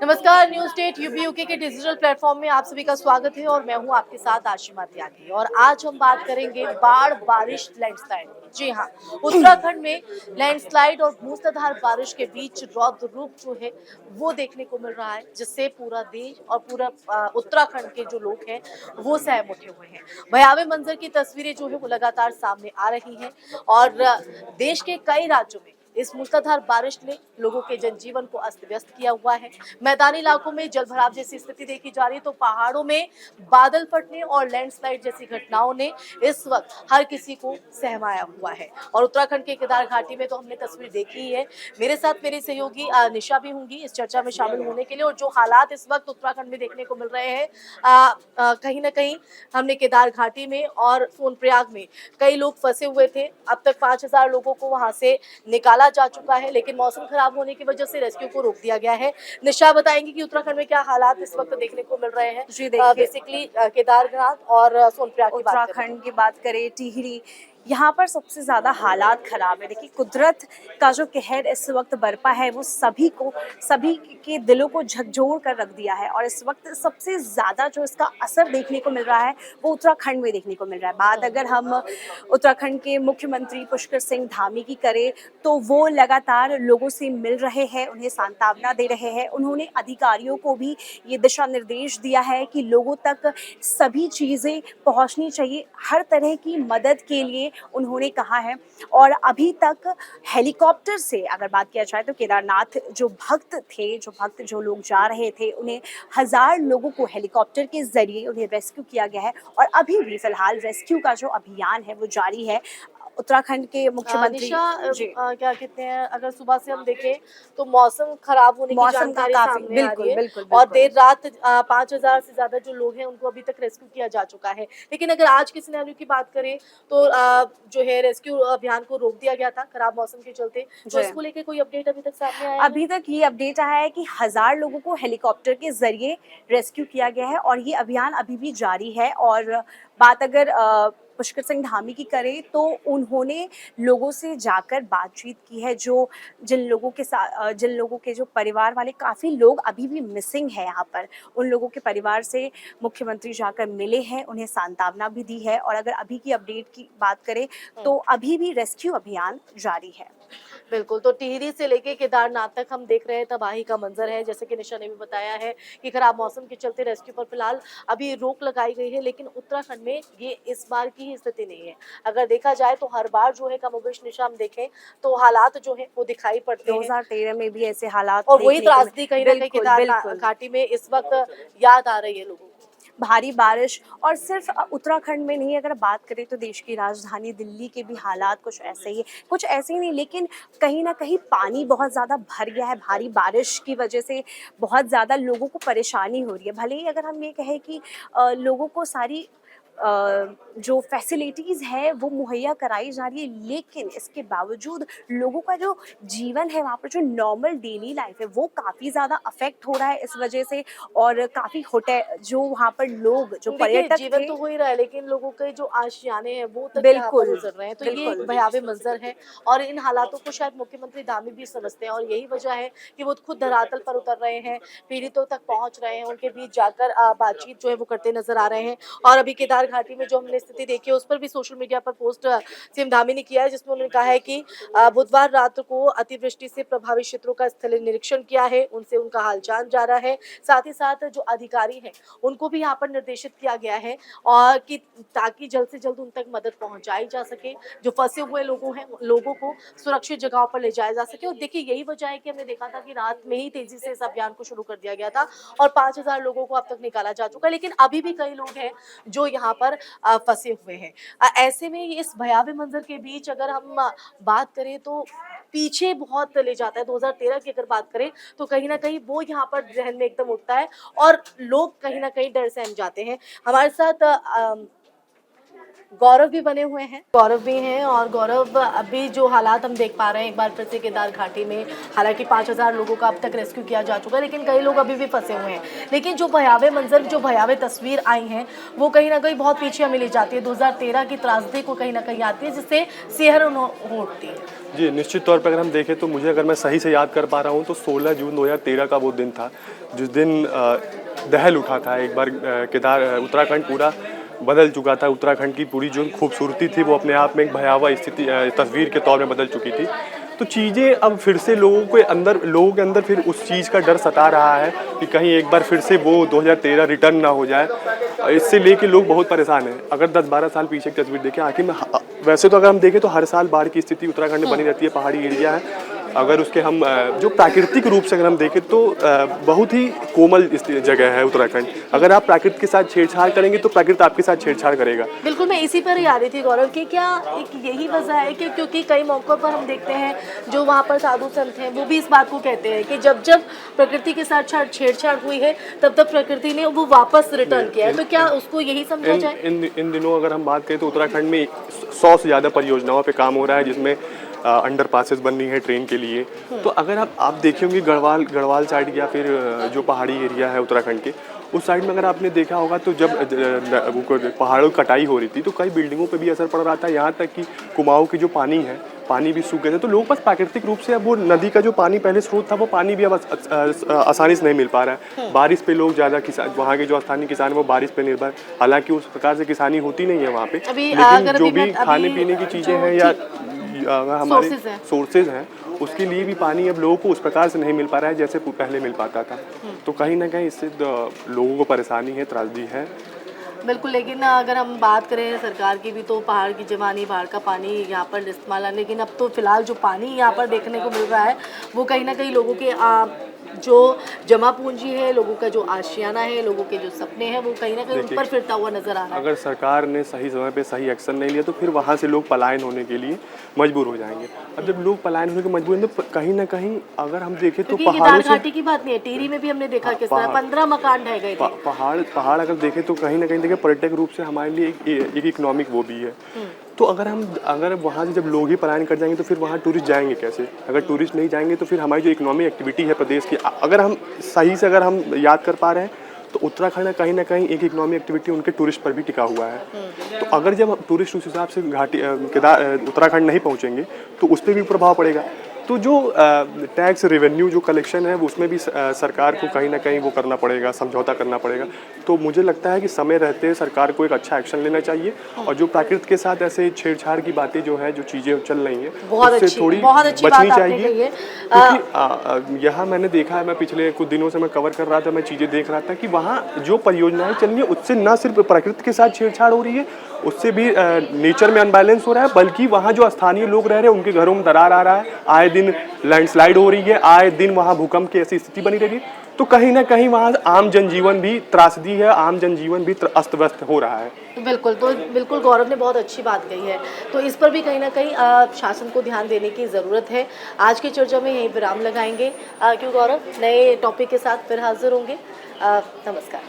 नमस्कार, news state UP UK के digital platform में आप सभी का स्वागत है और मैं हूं आपके साथ आशिमा त्यागी। और आज हम बात करेंगे बाढ़, बारिश, लैंडस्लाइड की। जी हां, उत्तराखंड में लैंडस्लाइड और मूसलाधार बारिश के बीच रौद्र रूप जो है वो देखने को मिल रहा है, जिससे पूरा देश और पूरा उत्तराखंड के जो लोग हैं वो सहम उठे हुए हैं। भयावह मंजर की तस्वीरें जो है वो लगातार सामने आ रही हैं और देश के कई राज्यों में इस मूसलाधार बारिश ने लोगों के जनजीवन को अस्त व्यस्त किया हुआ है। मैदानी इलाकों में जलभराव जैसी स्थिति देखी जा रही है, तो पहाड़ों में बादल फटने और लैंडस्लाइड जैसी घटनाओं ने इस वक्त हर किसी को सहमाया हुआ है। और उत्तराखंड के केदार घाटी में तो हमने तस्वीर देखी ही है। मेरे साथ मेरी सहयोगी निशा भी होंगी इस चर्चा में शामिल होने के लिए। और जो हालात इस वक्त उत्तराखंड में देखने को मिल रहे हैं, कहीं ना कहीं हमने केदार घाटी में और सोनप्रयाग में कई लोग फंसे हुए थे। अब तक 5,000 लोगों को वहां से निकाला जा चुका है, लेकिन मौसम खराब होने की वजह से रेस्क्यू को रोक दिया गया है। निशा बताएंगे कि उत्तराखंड में क्या हालात इस वक्त देखने को मिल रहे हैं। जी देखिए, बेसिकली केदारनाथ और सोनप्रयाग की बात करें उत्तराखंड की बात करें, टिहरी, यहाँ पर सबसे ज़्यादा हालात ख़राब है। देखिए, कुदरत का जो कहर इस वक्त बरपा है वो सभी के दिलों को झकझोर कर रख दिया है। और इस वक्त सबसे ज़्यादा जो इसका असर देखने को मिल रहा है वो उत्तराखंड में देखने को मिल रहा है। बात अगर हम उत्तराखंड के मुख्यमंत्री पुष्कर सिंह धामी की करें तो वो लगातार लोगों से मिल रहे हैं, उन्हें सांत्वना दे रहे हैं। उन्होंने अधिकारियों को भी ये दिशा निर्देश दिया है कि लोगों तक सभी चीज़ें पहुंचनी चाहिए। हर तरह की मदद के लिए उन्होंने कहा है। और अभी तक हेलीकॉप्टर से अगर बात किया जाए तो केदारनाथ जो लोग जा रहे थे, उन्हें 1,000 लोगों को हेलीकॉप्टर के जरिए उन्हें रेस्क्यू किया गया है। और अभी भी फिलहाल रेस्क्यू का जो अभियान है वो जारी है। उत्तराखंड के मुख्यमंत्री निशा, जी, क्या कहते हैं, अगर सुबह से हम देखें तो मौसम खराब होने की मौसम का जानकारी काफी सामने आ रही बिल्कुल है। बिल्कुल और बिल्कुल देर रात 5,000 से ज्यादा जो लोग हैं उनको अभी तक रेस्क्यू किया जा चुका है। लेकिन अगर आज के सिनेरियो की बात करें तो जो है रेस्क्यू अभियान को रोक दिया गया था खराब मौसम के चलते। तो जी। इसको लेके कोई अपडेट अभी तक सामने आया है? अभी तक ये अपडेट आया है कि 1,000 लोगों को हेलीकॉप्टर के जरिए रेस्क्यू किया गया है और ये अभियान अभी भी जारी है। और बात अगर पुष्कर सिंह धामी की करें तो उन्होंने लोगों से जाकर बातचीत की है। जो जिन लोगों के जो परिवार वाले, काफ़ी लोग अभी भी मिसिंग है यहाँ पर, उन लोगों के परिवार से मुख्यमंत्री जाकर मिले हैं, उन्हें सांत्वना भी दी है। और अगर अभी की अपडेट की बात करें तो अभी भी रेस्क्यू अभियान जारी है। बिल्कुल, तो टिहरी से लेके केदारनाथ तक हम देख रहे हैं तबाही का मंजर है। जैसे कि निशा ने भी बताया है कि खराब मौसम के चलते रेस्क्यू पर फिलहाल अभी रोक लगाई गई है, लेकिन उत्तराखंड में ये इस बार की ही स्थिति नहीं है। अगर देखा जाए तो हर बार जो है कमोबेश निशा हम देखें तो हालात जो है वो दिखाई पड़ते हैं। 2013 में भी ऐसे हालात और वही देखने को त्रासदी मिले। कहीं ना कहीं बिल्कुल बिल्कुल। घाटी में इस वक्त याद आ रही है लोगों को। भारी बारिश, और सिर्फ उत्तराखंड में नहीं, अगर बात करें तो देश की राजधानी दिल्ली के भी हालात कुछ ऐसे ही, कुछ ऐसे ही नहीं, लेकिन कहीं ना कहीं पानी बहुत ज़्यादा भर गया है। भारी बारिश की वजह से बहुत ज़्यादा लोगों को परेशानी हो रही है। भले ही अगर हम ये कहें कि लोगों को सारी जो फैसिलिटीज़ है वो मुहैया कराई जा रही है, लेकिन इसके बावजूद लोगों का जो जीवन है वहाँ पर, जो नॉर्मल डेली लाइफ है, वो काफ़ी ज़्यादा अफेक्ट हो रहा है इस वजह से। और काफ़ी होटल जो वहाँ पर लोग जो देखिए, पर्यटक जीवन थे, तो हो ही रहा है, लेकिन लोगों के जो आशियाने हैं वो तक यहाँ पर बिल्कुल उजड़ रहे हैं। तो ये एक बिल्कुल भयावह मंजर है और इन हालातों को शायद मुख्यमंत्री धामी भी समझते हैं और यही वजह है कि वो खुद धरातल पर उतर रहे हैं, पीड़ितों तक पहुंच रहे हैं, उनके बीच जाकर बातचीत जो है वो करते नजर आ रहे हैं। और अभी केदार घाटी में जो हमने स्थिति देखी है उस पर भी सोशल मीडिया पर पोस्ट सीएम धामी ने किया है, जिसमें उन्होंने कहा है कि बुधवार रात को अतिवृष्टि से प्रभावित क्षेत्रों का स्थलीय निरीक्षण किया है, उनसे उनका हालचाल जाना है। साथ ही साथ जो अधिकारी हैं उनको भी यहाँ पर निर्देशित किया गया है और कि ताकि जल्द से जल्द उन तक मदद पहुंचाई जा सके, जो फंसे हुए लोगों को सुरक्षित जगहों पर ले जाया जा सके। और देखिए, यही वजह है कि हमने देखा था कि रात में ही तेजी से इस अभियान को शुरू कर दिया गया था और 5,000 लोगों को अब तक निकाला जा चुका है, लेकिन अभी भी कई लोग हैं जो यहाँ पर फंसे हुए हैं। ऐसे में इस भयावह मंजर के बीच अगर हम बात करें तो पीछे बहुत ले जाता है। 2013 की अगर बात करें तो कहीं ना कहीं वो यहाँ पर जहन में एकदम उठता है और लोग कहीं ना कहीं डर सहम जाते हैं। हमारे साथ गौरव भी बने हुए हैं, गौरव भी हैं। और गौरव, अभी जो हालात हम देख पा रहे हैं एक बार फिर से केदार घाटी में, हालांकि 5000 लोगों का अब तक रेस्क्यू किया जा चुका है, लेकिन कई लोग अभी भी फंसे हुए हैं। लेकिन जो भयावह मंजर, जो भयावह तस्वीर आई हैं, वो कहीं ना कहीं बहुत पीछे हमें ले जाती है। 2013 की त्रासदी को कहीं ना कहीं आती है, जिससे सिहरन उठती है। जी, निश्चित तौर पर अगर हम देखें तो मुझे, अगर मैं सही से याद कर पा रहा हूँ, तो 16 जून 2013 का वो दिन था जिस दिन दहल उठा था एक बार। उत्तराखंड पूरा बदल चुका था। उत्तराखंड की पूरी जो खूबसूरती थी वो अपने आप में एक भयावह स्थिति, तस्वीर के तौर में बदल चुकी थी। तो चीज़ें अब फिर से लोगों के अंदर फिर उस चीज़ का डर सता रहा है कि कहीं एक बार फिर से वो 2013 रिटर्न ना हो जाए। इससे लेके लोग बहुत परेशान हैं। अगर 10-12 साल पीछे की तस्वीर देखें, आखिर में वैसे तो अगर हम देखें तो हर साल बाढ़ की स्थिति उत्तराखंड में बनी रहती है, पहाड़ी एरिया है। अगर उसके हम जो प्राकृतिक रूप से अगर हम देखें तो बहुत ही कोमल जगह है उत्तराखंड। अगर आप प्राकृतिक के साथ छेड़छाड़ करेंगे तो प्रकृति आपके साथ छेड़छाड़ करेगा। बिल्कुल, मैं इसी पर ही आ रही थी गौरव कि क्या एक यही वजह है कि क्योंकि कई मौक़ों पर हम देखते हैं जो वहाँ पर साधु संत हैं वो भी इस बात को कहते हैं कि जब जब प्रकृति के साथ छेड़छाड़ हुई है तब तब प्रकृति ने वो वापस रिटर्न किया है। तो क्या उसको यही समझा जाए? इन दिनों अगर हम बात करें तो उत्तराखंड में 100 से ज़्यादा परियोजनाओं पे काम हो रहा है, जिसमें अंडर पासेस बन रही है ट्रेन के लिए। तो अगर आप देखे होंगे गढ़वाल साइड या फिर जो पहाड़ी एरिया है उत्तराखंड के, उस साइड में अगर आपने देखा होगा तो जब पहाड़ों की कटाई हो रही थी तो कई बिल्डिंगों पे भी असर पड़ रहा था। यहाँ तक कि कुमाऊं की जो पानी भी सूख गए थे। तो लोगों पास प्राकृतिक रूप से अब वो नदी का जो पानी पहले स्रोत था वो पानी भी अब आसानी से नहीं मिल पा रहा है। बारिश पे लोग ज़्यादा वहाँ के जो स्थानीय किसान है वो बारिश पे निर्भर, हालांकि उस प्रकार से किसानी होती नहीं है वहाँ पे, लेकिन जो भी खाने पीने की चीज़ें हैं या हमारे सोर्सेज हैं उसके लिए भी पानी अब लोगों को उस प्रकार से नहीं मिल पा रहा है जैसे पहले मिल पाता था। तो कहीं ना कहीं इससे लोगों को परेशानी है, त्रासदी है। बिल्कुल, लेकिन अगर हम बात करें सरकार की भी तो पहाड़ की जवानी, पहाड़ का पानी यहाँ पर इस्तेमाल है, लेकिन अब तो फिलहाल जो पानी यहाँ पर देखने को मिल रहा है वो कहीं ना कहीं लोगों के जो जमा पूंजी है, लोगों का जो आशियाना है, लोगों के जो सपने हैं वो कहीं ना कहीं उन पर फिरता हुआ नजर आ रहा है। अगर सरकार ने सही समय पे सही एक्शन नहीं लिया तो फिर वहाँ से लोग पलायन होने के लिए मजबूर हो जाएंगे। अब जब लोग पलायन होने के मजबूर हैं तो कहीं ना कहीं अगर हम देखें तो पहाड़ों से घाटी की बात नहीं है, टिहरी में भी हमने देखा किस तरह 15 मकान ढह गए थे। पहाड़ अगर देखें तो कहीं ना कहीं देखें पर्यटक रूप से हमारे लिए एक इकोनॉमिक वो भी है। तो अगर वहाँ से जब लोग ही पलायन कर जाएंगे तो फिर वहाँ टूरिस्ट जाएंगे कैसे? अगर टूरिस्ट नहीं जाएंगे तो फिर हमारी जो इकोनॉमिक एक्टिविटी है प्रदेश की, अगर हम सही से याद कर पा रहे हैं तो उत्तराखंड कहीं ना कहीं एक इकोनॉमिक एक्टिविटी उनके टूरिस्ट पर भी टिका हुआ है। तो अगर जब टूरिस्ट उस हिसाब से उत्तराखंड नहीं पहुँचेंगे तो उस पर भी प्रभाव पड़ेगा। तो जो टैक्स रेवेन्यू जो कलेक्शन है उसमें भी सरकार को कहीं ना कहीं वो करना पड़ेगा, समझौता करना पड़ेगा। तो मुझे लगता है कि समय रहते सरकार को एक अच्छा एक्शन लेना चाहिए और जो प्रकृति के साथ ऐसे छेड़छाड़ की बातें जो है, जो चीज़ें चल रही हैं उससे थोड़ी बचनी चाहिए। क्योंकि यहाँ मैंने देखा है, मैं पिछले कुछ दिनों से मैं कवर कर रहा था, मैं चीज़ें देख रहा था कि वहाँ जो परियोजनाएं चल रही है उससे न सिर्फ प्रकृति के साथ छेड़छाड़ हो रही है, उससे भी नेचर में अनबैलेंस हो रहा है, बल्कि वहाँ जो स्थानीय लोग रह रहे हैं उनके घरों में दरार आ रहा है, आए दिन लैंडस्लाइड हो रही है, आए दिन वहाँ भूकंप की ऐसी स्थिति बनी रही है। तो कहीं ना कहीं वहाँ आम जनजीवन भी त्रासदी है, आम जनजीवन भी अस्त व्यस्त हो रहा है। बिल्कुल गौरव ने बहुत अच्छी बात कही है। तो इस पर भी कहीं ना कहीं शासन को ध्यान देने की ज़रूरत है। आज की चर्चा में यही विराम लगाएंगे। क्यों गौरव, नए टॉपिक के साथ फिर हाजिर होंगे। नमस्कार।